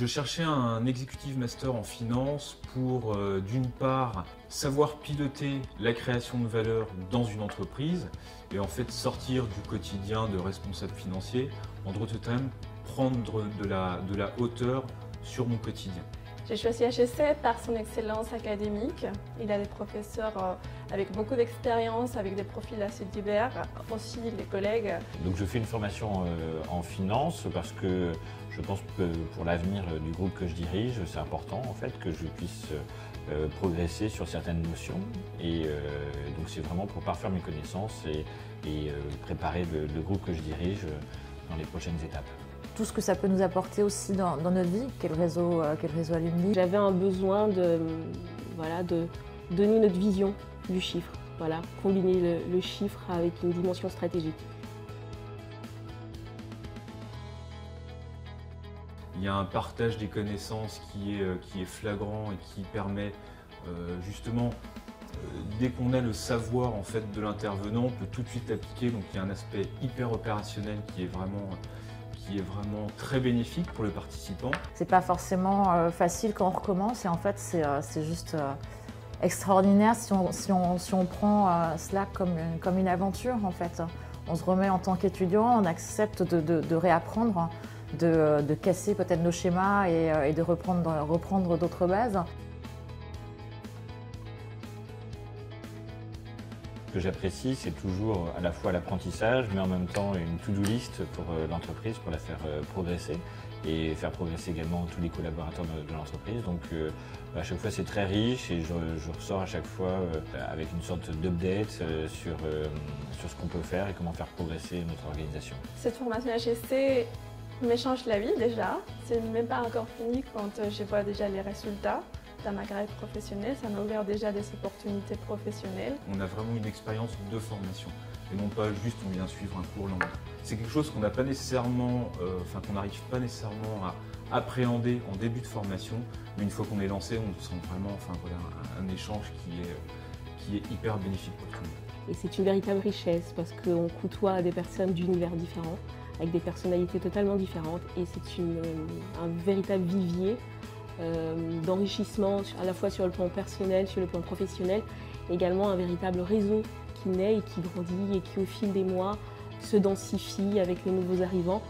cherchais un executive master en finance pour, d'une part, savoir piloter la création de valeur dans une entreprise et en fait sortir du quotidien de responsable financier, en d'autres termes, prendre de la hauteur sur mon quotidien. J'ai choisi HEC par son excellence académique. Il a des professeurs avec beaucoup d'expérience, avec des profils assez divers, aussi les collègues. Donc je fais une formation en finance parce que je pense que pour l'avenir du groupe que je dirige, c'est important en fait que je puisse progresser sur certaines notions et donc c'est vraiment pour parfaire mes connaissances et préparer le groupe que je dirige dans les prochaines étapes. Tout ce que ça peut nous apporter aussi dans notre vie, quel réseau Alumni. J'avais un besoin de donner notre vision du chiffre, combiner le chiffre avec une dimension stratégique. Il y a un partage des connaissances qui est flagrant et qui permet justement, dès qu'on a le savoir en fait, de l'intervenant, on peut tout de suite l'appliquer. Donc il y a un aspect hyper opérationnel qui est vraiment très bénéfique pour le participant. C'est pas forcément facile quand on recommence et en fait c'est juste extraordinaire si on prend cela comme une aventure en fait. On se remet en tant qu'étudiant, on accepte de réapprendre, de casser peut-être nos schémas et de reprendre d'autres bases. Ce que j'apprécie, c'est toujours à la fois l'apprentissage, mais en même temps une to-do list pour l'entreprise, pour la faire progresser et faire progresser également tous les collaborateurs de l'entreprise. Donc à chaque fois c'est très riche et je ressors à chaque fois avec une sorte d'update sur ce qu'on peut faire et comment faire progresser notre organisation. Cette formation HEC me change la vie déjà. C'est même pas encore fini quand je vois déjà les résultats. Dans ma carrière professionnelle, ça m'a ouvert déjà des opportunités professionnelles. On a vraiment une expérience de formation et non pas juste on vient suivre un cours lambda. C'est quelque chose qu'on n'a pas nécessairement, qu'on n'arrive pas nécessairement à appréhender en début de formation, mais une fois qu'on est lancé, on sent vraiment un échange qui est hyper bénéfique pour tout le monde. Et c'est une véritable richesse parce qu'on côtoie des personnes d'univers différents, avec des personnalités totalement différentes et c'est un véritable vivier d'enrichissement à la fois sur le plan personnel, sur le plan professionnel, également un véritable réseau qui naît et qui grandit et qui au fil des mois se densifie avec les nouveaux arrivants.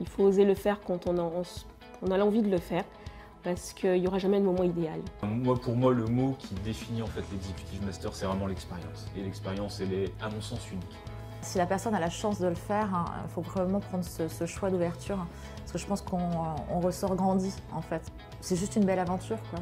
Il faut oser le faire quand on a l'envie de le faire parce qu'il n'y aura jamais de moment idéal. Pour moi, le mot qui définit en fait l'executive master, c'est vraiment l'expérience. Et l'expérience, elle est à mon sens unique. Si la personne a la chance de le faire, il faut vraiment prendre ce choix d'ouverture parce que je pense qu'on ressort grandi en fait. C'est juste une belle aventure quoi.